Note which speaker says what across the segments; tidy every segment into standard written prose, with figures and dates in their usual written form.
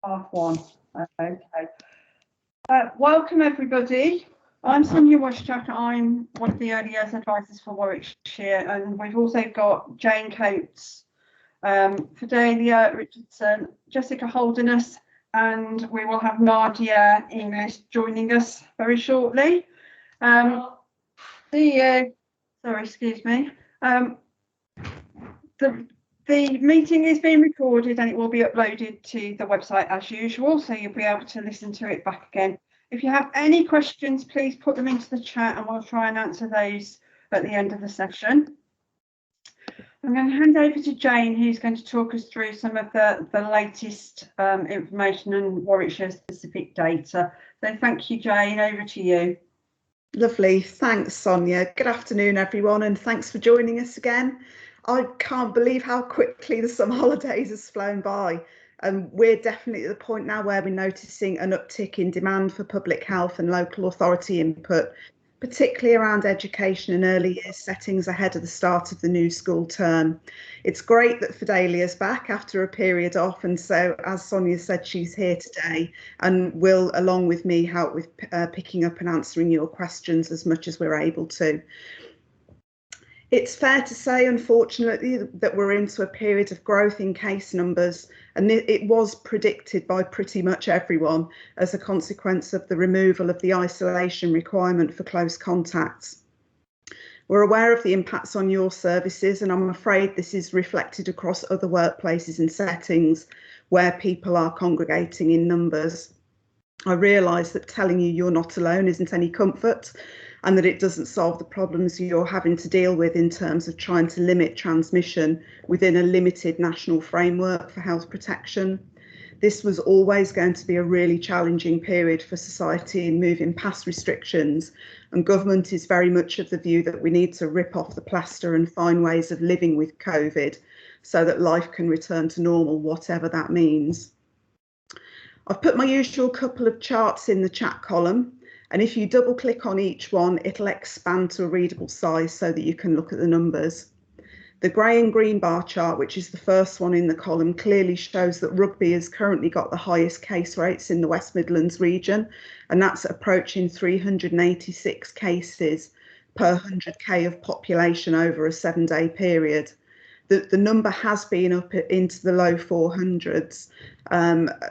Speaker 1: Half one. Okay. Welcome everybody. I'm Sonia Washchuk. I'm one of the early years advisors for Warwickshire, and we've also got Jane Coates, Fidelia Richardson, Jessica Holderness, and we will have Nadia English joining us very shortly. The meeting is being recorded and it will be uploaded to the website as usual, so you'll be able to listen to it back again. If you have any questions, please put them into the chat and we'll try and answer those at the end of the session. I'm going to hand over to Jane, who's going to talk us through some of the latest information and Warwickshire specific data. So thank you, Jane, over to you.
Speaker 2: Lovely, thanks Sonia. Good afternoon everyone, and thanks for joining us again. I can't believe how quickly the summer holidays has flown by. We're definitely at the point now where we're noticing an uptick in demand for public health and local authority input, particularly around education and early years settings ahead of the start of the new school term. It's great that Fidelia's back after a period off, and so as Sonia said, she's here today and will, along with me, help with picking up and answering your questions as much as we're able to. It's fair to say, unfortunately, that we're into a period of growth in case numbers, and it was predicted by pretty much everyone as a consequence of the removal of the isolation requirement for close contacts. We're aware of the impacts on your services, and I'm afraid this is reflected across other workplaces and settings where people are congregating in numbers. I realise that telling you you're not alone isn't any comfort, and that it doesn't solve the problems you're having to deal with in terms of trying to limit transmission within a limited national framework for health protection. This was always going to be a really challenging period for society in moving past restrictions, and government is very much of the view that we need to rip off the plaster and find ways of living with COVID so that life can return to normal, whatever that means. I've put my usual couple of charts in the chat column, and if you double click on each one, it'll expand to a readable size so that you can look at the numbers. The grey and green bar chart, which is the first one in the column, clearly shows that Rugby has currently got the highest case rates in the West Midlands region, and that's approaching 386 cases per 100k of population over a 7-day period. The number has been up into the low 400s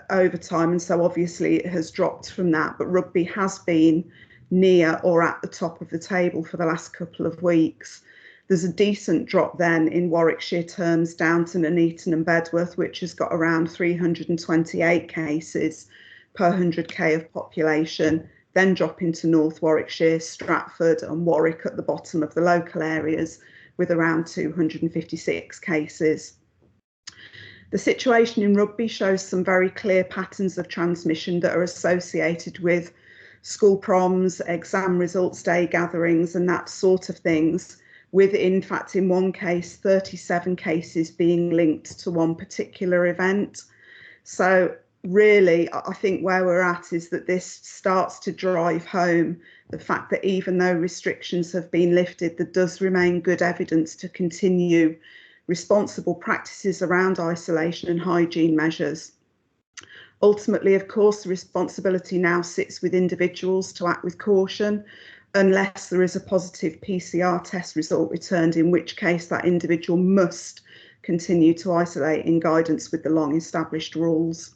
Speaker 2: over time, and so obviously it has dropped from that, but Rugby has been near or at the top of the table for the last couple of weeks. There's a decent drop then in Warwickshire terms down to Nuneaton and Bedworth, which has got around 328 cases per 100k of population, then dropping to North Warwickshire, Stratford and Warwick at the bottom of the local areas, with around 256 cases. The situation in Rugby shows some very clear patterns of transmission that are associated with school proms, exam results day gatherings and that sort of things, with in fact in one case 37 cases being linked to one particular event. So really, I think where we're at is that this starts to drive home the fact that even though restrictions have been lifted, there does remain good evidence to continue responsible practices around isolation and hygiene measures. Ultimately, of course, the responsibility now sits with individuals to act with caution, unless there is a positive PCR test result returned, in which case that individual must continue to isolate in guidance with the long established rules.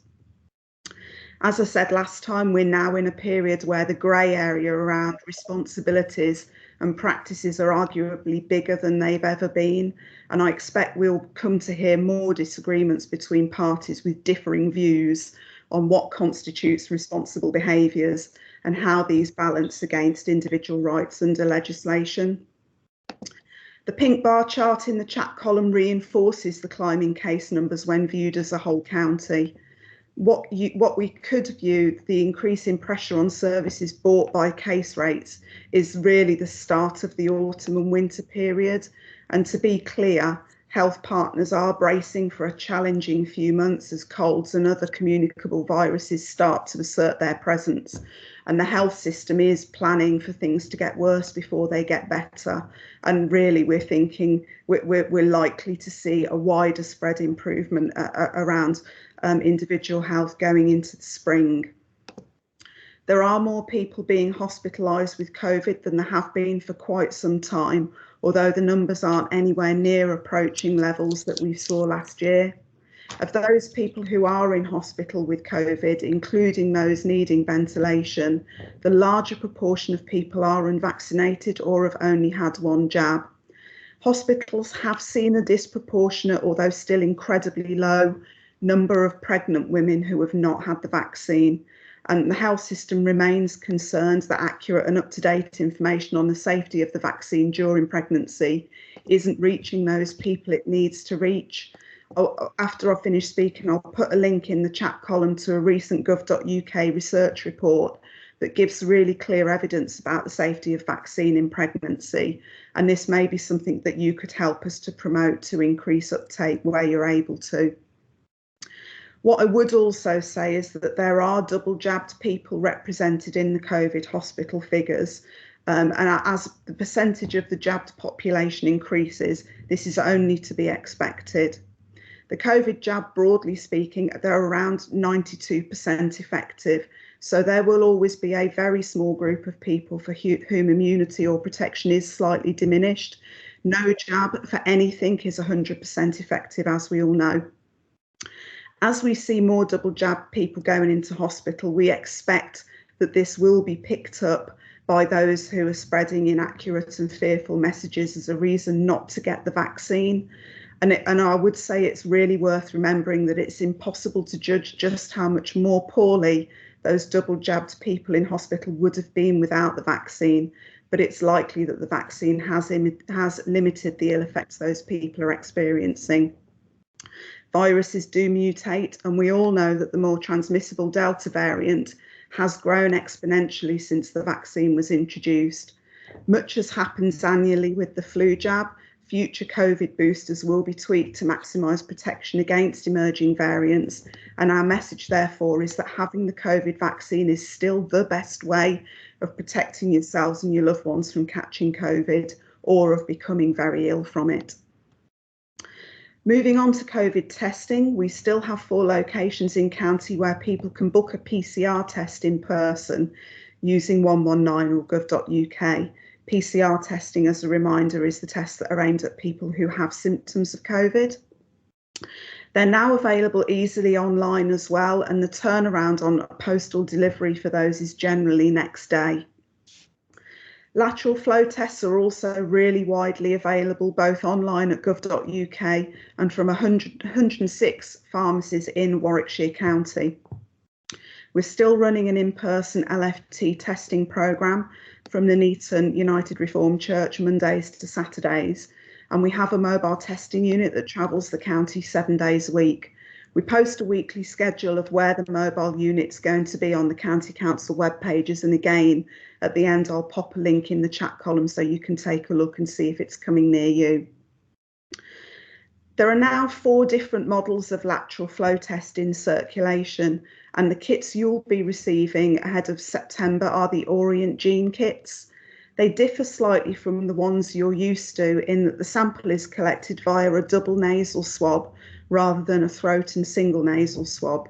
Speaker 2: As I said last time, we're now in a period where the grey area around responsibilities and practices are arguably bigger than they've ever been, and I expect we'll come to hear more disagreements between parties with differing views on what constitutes responsible behaviours and how these balance against individual rights under legislation. The pink bar chart in the chat column reinforces the climbing case numbers when viewed as a whole county. What we could view the increase in pressure on services brought by case rates is really the start of the autumn and winter period. And to be clear, Health partners are bracing for a challenging few months as colds and other communicable viruses start to assert their presence. And the health system is planning for things to get worse before they get better. And really, we're thinking we're likely to see a wider spread improvement around individual health going into the spring. There are more people being hospitalised with COVID than there have been for quite some time, although the numbers aren't anywhere near approaching levels that we saw last year. Of those people who are in hospital with COVID, including those needing ventilation, the larger proportion of people are unvaccinated or have only had one jab. Hospitals have seen a disproportionate, although still incredibly low, number of pregnant women who have not had the vaccine. And the health system remains concerned that accurate and up-to-date information on the safety of the vaccine during pregnancy isn't reaching those people it needs to reach. After I finish speaking, I'll put a link in the chat column to a recent gov.uk research report that gives really clear evidence about the safety of vaccine in pregnancy. And this may be something that you could help us to promote to increase uptake where you're able to. What I would also say is that there are double jabbed people represented in the COVID hospital figures. And as the percentage of the jabbed population increases, this is only to be expected. The COVID jab, broadly speaking, they're around 92% effective. So there will always be a very small group of people for whom immunity or protection is slightly diminished. No jab for anything is 100% effective, as we all know. As we see more double jab people going into hospital, we expect that this will be picked up by those who are spreading inaccurate and fearful messages as a reason not to get the vaccine. And I would say it's really worth remembering that it's impossible to judge just how much more poorly those double jabbed people in hospital would have been without the vaccine. But it's likely that the vaccine has limited the ill effects those people are experiencing. Viruses do mutate, and we all know that the more transmissible Delta variant has grown exponentially since the vaccine was introduced. Much as happens annually with the flu jab, future COVID boosters will be tweaked to maximise protection against emerging variants. And our message, therefore, is that having the COVID vaccine is still the best way of protecting yourselves and your loved ones from catching COVID or of becoming very ill from it. Moving on to COVID testing, we still have 4 locations in county where people can book a PCR test in person using 119 or gov.uk. PCR testing, as a reminder, is the tests that are aimed at people who have symptoms of COVID. They're now available easily online as well, and the turnaround on postal delivery for those is generally next day. Lateral flow tests are also really widely available, both online at gov.uk and from 106 pharmacies in Warwickshire County. We're still running an in-person LFT testing programme from the Neaton United Reformed Church Mondays to Saturdays, and we have a mobile testing unit that travels the county 7 days a week. We post a weekly schedule of where the mobile unit's going to be on the County Council web pages, and again, at the end, I'll pop a link in the chat column so you can take a look and see if it's coming near you. There are now 4 different models of lateral flow test in circulation, and the kits you'll be receiving ahead of September are the Orient Gene kits. They differ slightly from the ones you're used to in that the sample is collected via a double nasal swab rather than a throat and single nasal swab.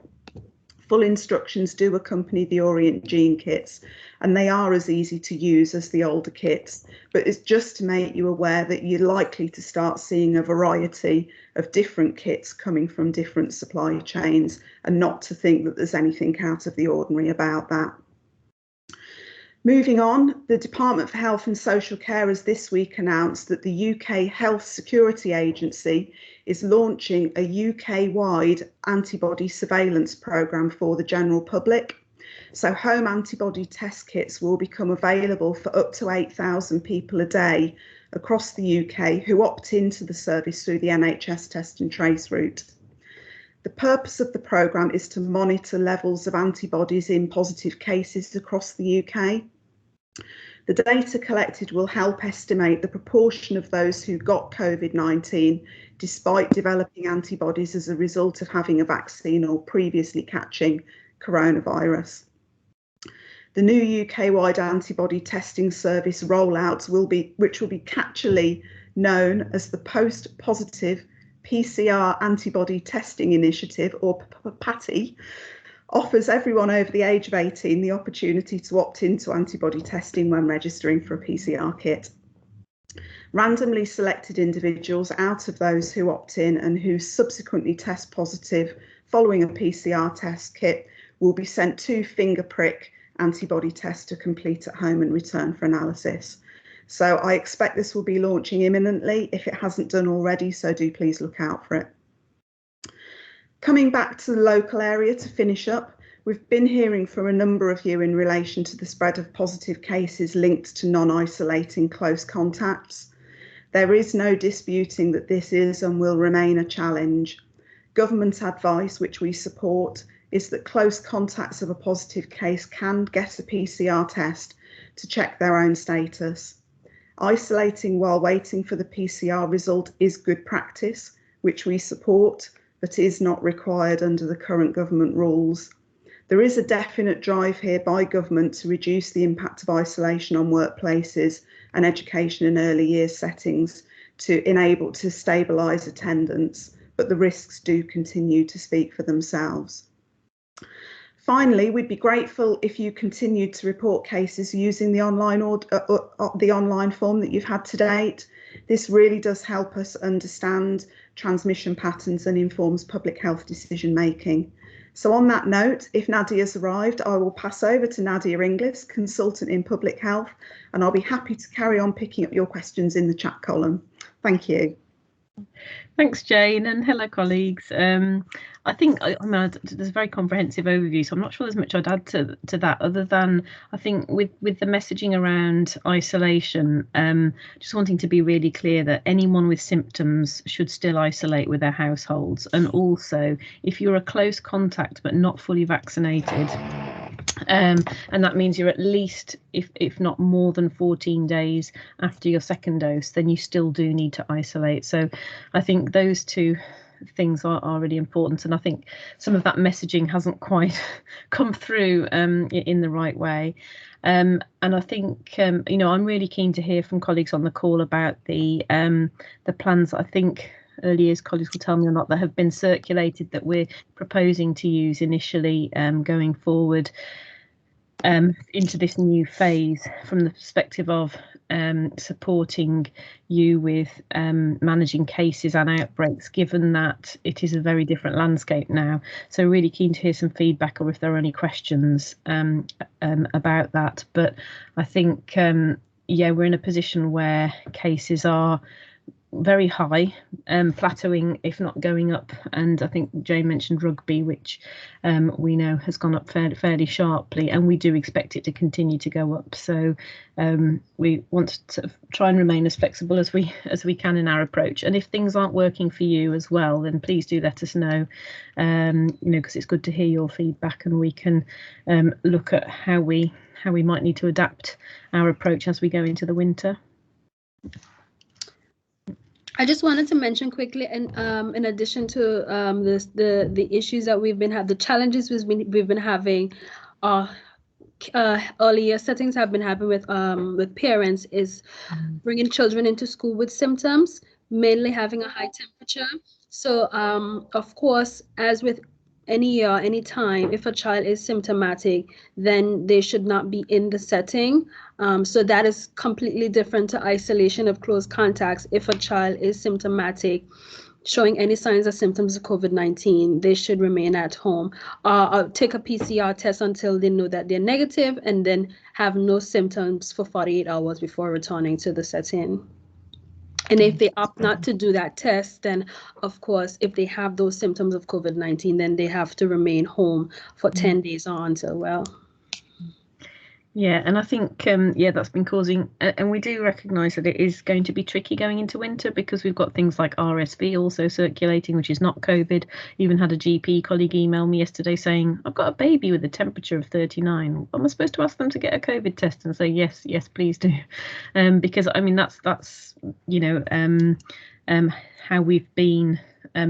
Speaker 2: Full instructions do accompany the Orient Gene kits, and they are as easy to use as the older kits, but it's just to make you aware that you're likely to start seeing a variety of different kits coming from different supply chains, and not to think that there's anything out of the ordinary about that. Moving on, the Department for Health and Social Care has this week announced that the UK Health Security Agency is launching a UK-wide antibody surveillance programme for the general public. So home antibody test kits will become available for up to 8,000 people a day across the UK who opt into the service through the NHS test and trace route. The purpose of the programme is to monitor levels of antibodies in positive cases across the UK. The data collected will help estimate the proportion of those who got COVID-19 despite developing antibodies as a result of having a vaccine or previously catching coronavirus. The new UK-wide antibody testing service rollouts which will be catchily known as the Post-Positive PCR Antibody Testing Initiative, or PATI, offers everyone over the age of 18 the opportunity to opt into antibody testing when registering for a PCR kit. Randomly selected individuals out of those who opt in and who subsequently test positive following a PCR test kit will be sent 2 finger prick antibody tests to complete at home and return for analysis. So I expect this will be launching imminently if it hasn't done already, so do please look out for it. Coming back to the local area to finish up, we've been hearing from a number of you in relation to the spread of positive cases linked to non-isolating close contacts. There is no disputing that this is and will remain a challenge. Government advice, which we support, is that close contacts of a positive case can get a PCR test to check their own status. Isolating while waiting for the PCR result is good practice, which we support, but is not required under the current government rules. There is a definite drive here by government to reduce the impact of isolation on workplaces and education in early years settings to enable to stabilise attendance, but the risks do continue to speak for themselves. Finally, we'd be grateful if you continued to report cases using the online form that you've had to date. This really does help us understand transmission patterns and informs public health decision making. So on that note, if Nadia's arrived, I will pass over to Nadia Inglis, consultant in public health, and I'll be happy to carry on picking up your questions in the chat column. Thank you.
Speaker 3: Thanks, Jane, and hello, colleagues. I think there's a very comprehensive overview, so I'm not sure there's much I'd add to that, other than I think with the messaging around isolation, just wanting to be really clear that anyone with symptoms should still isolate with their households, and also if you're a close contact but not fully vaccinated, and that means you're at least, if not more than 14 days after your second dose, then you still do need to isolate. So I think those two things are really important, and I think some of that messaging hasn't quite come through in the right way. And I think I'm really keen to hear from colleagues on the call about the plans. I think early years colleagues will tell me or not, that have been circulated that we're proposing to use initially going forward into this new phase, from the perspective of supporting you with managing cases and outbreaks, given that it is a very different landscape now. So really keen to hear some feedback, or if there are any questions about that. But I think, we're in a position where cases are very high, plateauing if not going up, and I think Jane mentioned rugby, which we know has gone up fairly sharply, and we do expect it to continue to go up. So we want to try and remain as flexible as we can in our approach, and if things aren't working for you as well, then please do let us know, because it's good to hear your feedback, and we can look at how we might need to adapt our approach as we go into the winter.
Speaker 4: I just wanted to mention quickly, and in addition to the issues that we've been the challenges we've been having, early year settings have been having with parents, is bringing children into school with symptoms, mainly having a high temperature. So of course, as with any year, any time, if a child is symptomatic, then they should not be in the setting. So that is completely different to isolation of close contacts. If a child is symptomatic, showing any signs or symptoms of COVID-19, they should remain at home, take a PCR test until they know that they're negative, and then have no symptoms for 48 hours before returning to the setting. And if they opt not to do that test, then of course, if they have those symptoms of COVID-19, then they have to remain home for 10 days or until well.
Speaker 3: Yeah, and I think that's been causing, and we do recognise that it is going to be tricky going into winter because we've got things like RSV also circulating, which is not COVID. Even had a GP colleague email me yesterday saying, I've got a baby with a temperature of 39. Am I supposed to ask them to get a COVID test? And say yes, please do, because I mean that's how we've been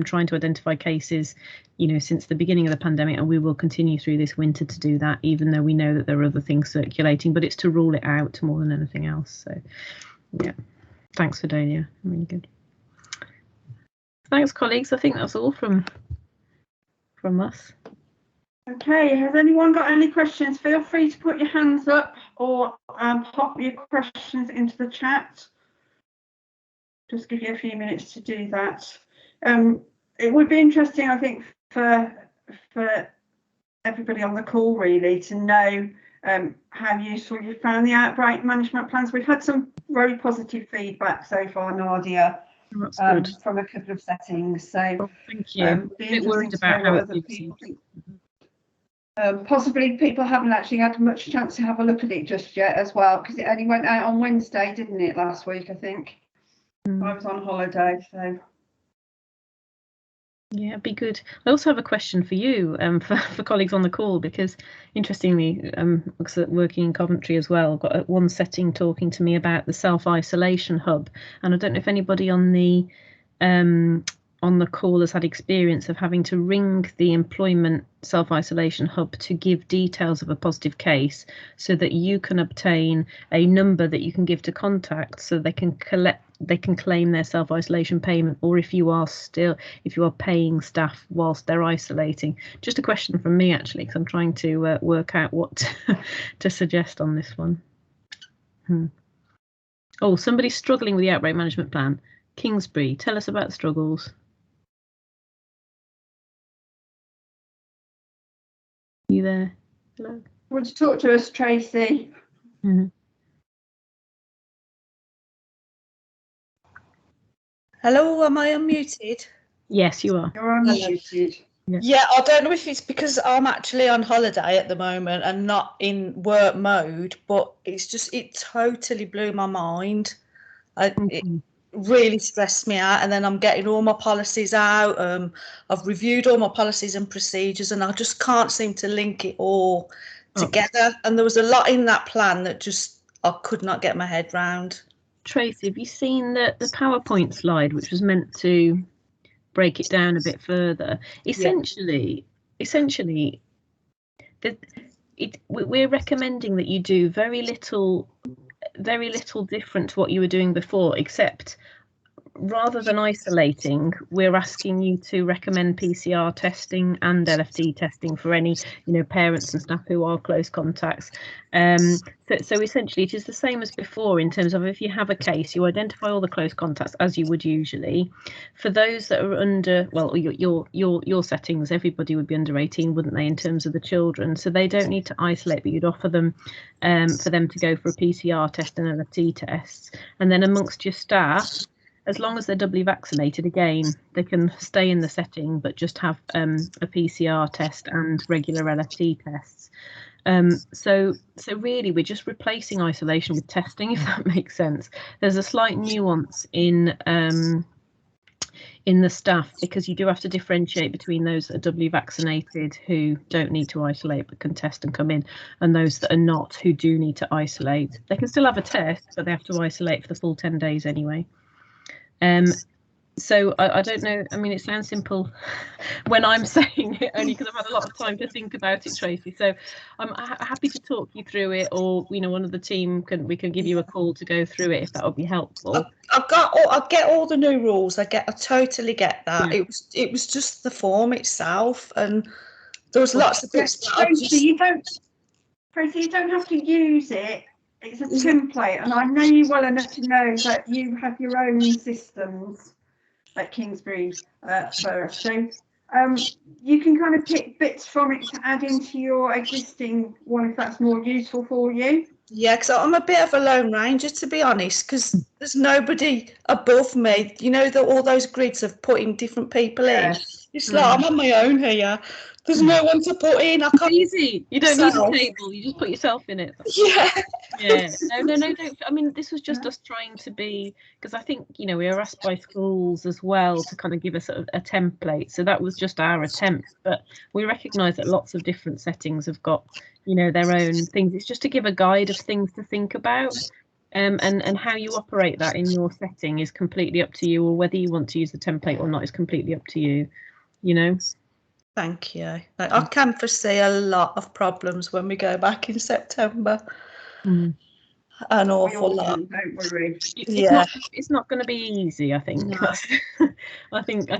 Speaker 3: trying to identify cases, since the beginning of the pandemic, and we will continue through this winter to do that, even though we know that there are other things circulating, but it's to rule it out more than anything else. So yeah, thanks, Fidelia, really good. Thanks, colleagues. I think that's all from us.
Speaker 1: Okay, has anyone got any questions? Feel free to put your hands up or pop your questions into the chat. Just give you a few minutes to do that. It would be interesting, I think, for everybody on the call really to know how useful you found the outbreak management plans. We've had some very positive feedback so far, Nadia, from a couple of settings. So
Speaker 3: thank you. I'm a bit worried about how other people think.
Speaker 1: Possibly people haven't actually had much chance to have a look at it just yet as well, because it only went out on Wednesday, didn't it, last week, I think. I was on holiday, so.
Speaker 3: Yeah, it'd be good. I also have a question for you, for colleagues on the call, because interestingly, working in Coventry as well, I've got one setting talking to me about the self-isolation hub, and I don't know if anybody on the call has had experience of having to ring the employment self-isolation hub to give details of a positive case, so that you can obtain a number that you can give to contact, so they can claim their self-isolation payment, or if you are paying staff whilst they're isolating. Just a question from me actually, because I'm trying to work out what to suggest on this one. Oh, somebody's struggling with the outbreak management plan. Kingsbury, tell us about struggles. You there? Hello?
Speaker 1: Want to talk to us, Tracy?
Speaker 5: Hello, am I unmuted?
Speaker 3: Yes, you are.
Speaker 1: You're unmuted.
Speaker 5: Yeah, I don't know if it's because I'm actually on holiday at the moment and not in work mode, but it totally blew my mind. It really stressed me out, and then I'm getting all my policies out. I've reviewed all my policies and procedures, and I just can't seem to link it all together. And there was a lot in that plan that I could not get my head round.
Speaker 3: Tracy, have you seen the PowerPoint slide, which was meant to break it down a bit further? Essentially, we're recommending that you do very little different to what you were doing before, except rather than isolating, we're asking you to recommend PCR testing and LFT testing for any, parents and staff who are close contacts. So essentially, it is the same as before in terms of if you have a case, you identify all the close contacts as you would usually. For those that are under, well, your settings, everybody would be under 18, wouldn't they, in terms of the children? So they don't need to isolate, but you'd offer them for them to go for a PCR test and LFT tests, and then amongst your staff, as long as they're doubly vaccinated, again, they can stay in the setting, but just have a PCR test and regular LFT tests. So really, we're just replacing isolation with testing, if that makes sense. There's a slight nuance in the staff, because you do have to differentiate between those that are doubly vaccinated who don't need to isolate but can test and come in, and those that are not, who do need to isolate. They can still have a test, but they have to isolate for the full 10 days anyway. So I don't know. I mean, it sounds simple when I'm saying it, only because I've had a lot of time to think about it, Tracy. So I'm happy to talk you through it, or one of the team we can give you a call to go through it if that would be helpful.
Speaker 5: I get all the new rules. I totally get that. Yeah. It was just the form itself, and there was lots of bits.
Speaker 1: Tracy, you don't have to use it. It's a template, and I know you well enough to know that you have your own systems at Kingsbury first. So you can kind of pick bits from it to add into your existing one if that's more useful for you.
Speaker 5: Yeah, because I'm a bit of a lone ranger, to be honest, because there's nobody above me. All those grids of putting different people in. It's like I'm on my own here. There's no one to put in. I
Speaker 3: It's
Speaker 5: can't.
Speaker 3: easy. You don't need a
Speaker 5: Self.
Speaker 3: table. You just put yourself in it.
Speaker 5: Yeah.
Speaker 3: Yeah. No, don't. I mean, this was just us trying to be, because I think, you know, we were asked by schools as well to kind of give us a template. So that was just our attempt. But we recognise that lots of different settings have got, you know, their own things. It's just to give a guide of things to think about. And how you operate that in your setting is completely up to you, or whether you want to use the template or not is completely up to you, you know.
Speaker 5: Thank you. I can foresee a lot of problems when we go back in September. An awful lot.
Speaker 1: Don't worry.
Speaker 5: It's
Speaker 3: not going to be easy. I think.
Speaker 5: No.
Speaker 3: I think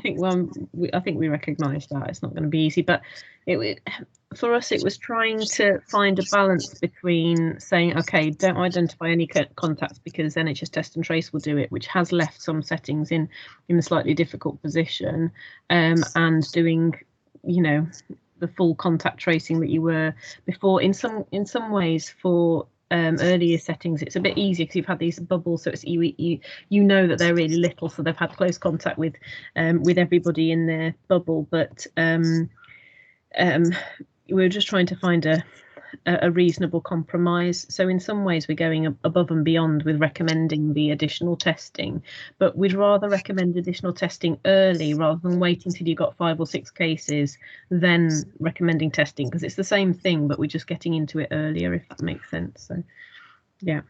Speaker 3: we recognise that it's not going to be easy. But for us, it was trying to find a balance between saying, okay, don't identify any contacts because NHS Test and Trace will do it, which has left some settings in a slightly difficult position, and doing, you know, the full contact tracing that you were before. In some ways, for earlier settings, it's a bit easier because you've had these bubbles, so it's you know that they're really little, so they've had close contact with everybody in their bubble. But we're just trying to find a reasonable compromise. So in some ways we're going above and beyond with recommending the additional testing, but we'd rather recommend additional testing early rather than waiting till you've got 5 or 6 cases then recommending testing, because it's the same thing but we're just getting into it earlier, if that makes sense. So yeah.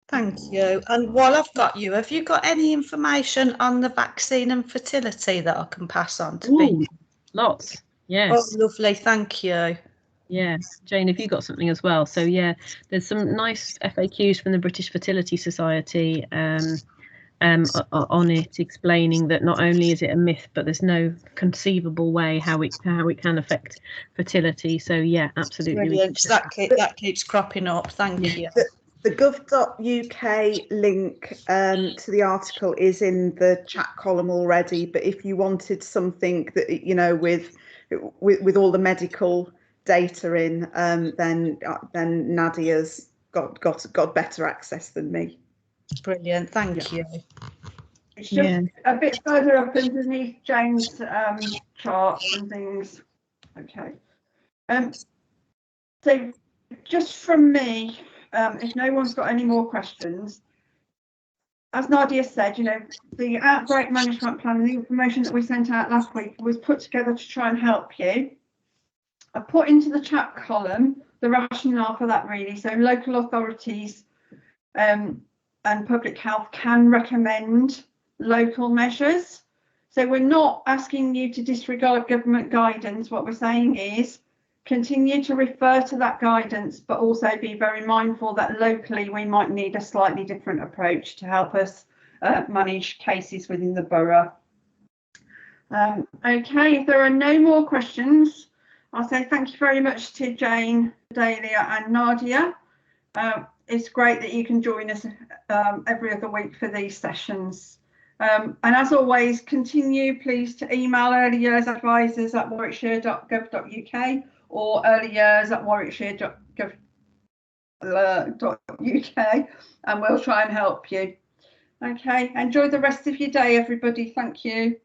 Speaker 5: Thank you. And while I've got you, have you got any information on the vaccine and fertility that I can pass on to people?
Speaker 3: Lots. Yes.
Speaker 5: Oh, lovely. Thank you.
Speaker 3: Yeah, Jane, have you got something as well? So yeah, there's some nice FAQs from the British Fertility Society on it, explaining that not only is it a myth, but there's no conceivable way how it can affect fertility. So yeah, absolutely.
Speaker 5: Brilliant. That keeps cropping up. Thank you.
Speaker 2: The gov.uk link to the article is in the chat column already, but if you wanted something that, you know, with all the medical data in, then Nadia's got better access than me.
Speaker 5: Brilliant, thank you.
Speaker 1: It's just a bit further up underneath Jane's charts and things. Okay. So just from me, if no one's got any more questions, as Nadia said, you know, the outbreak management plan and the information that we sent out last week was put together to try and help you. I put into the chat column the rationale for that, really. So local authorities and public health can recommend local measures. So we're not asking you to disregard government guidance. What we're saying is continue to refer to that guidance, but also be very mindful that locally we might need a slightly different approach to help us manage cases within the borough. Okay, if there are no more questions, I'll say thank you very much to Jane, Dahlia and Nadia. It's great that you can join us every other week for these sessions. And as always, continue please to email earlyyearsadvisors@warwickshire.gov.uk or earlyyears@warwickshire.gov.uk, and we'll try and help you. Okay, enjoy the rest of your day, everybody. Thank you.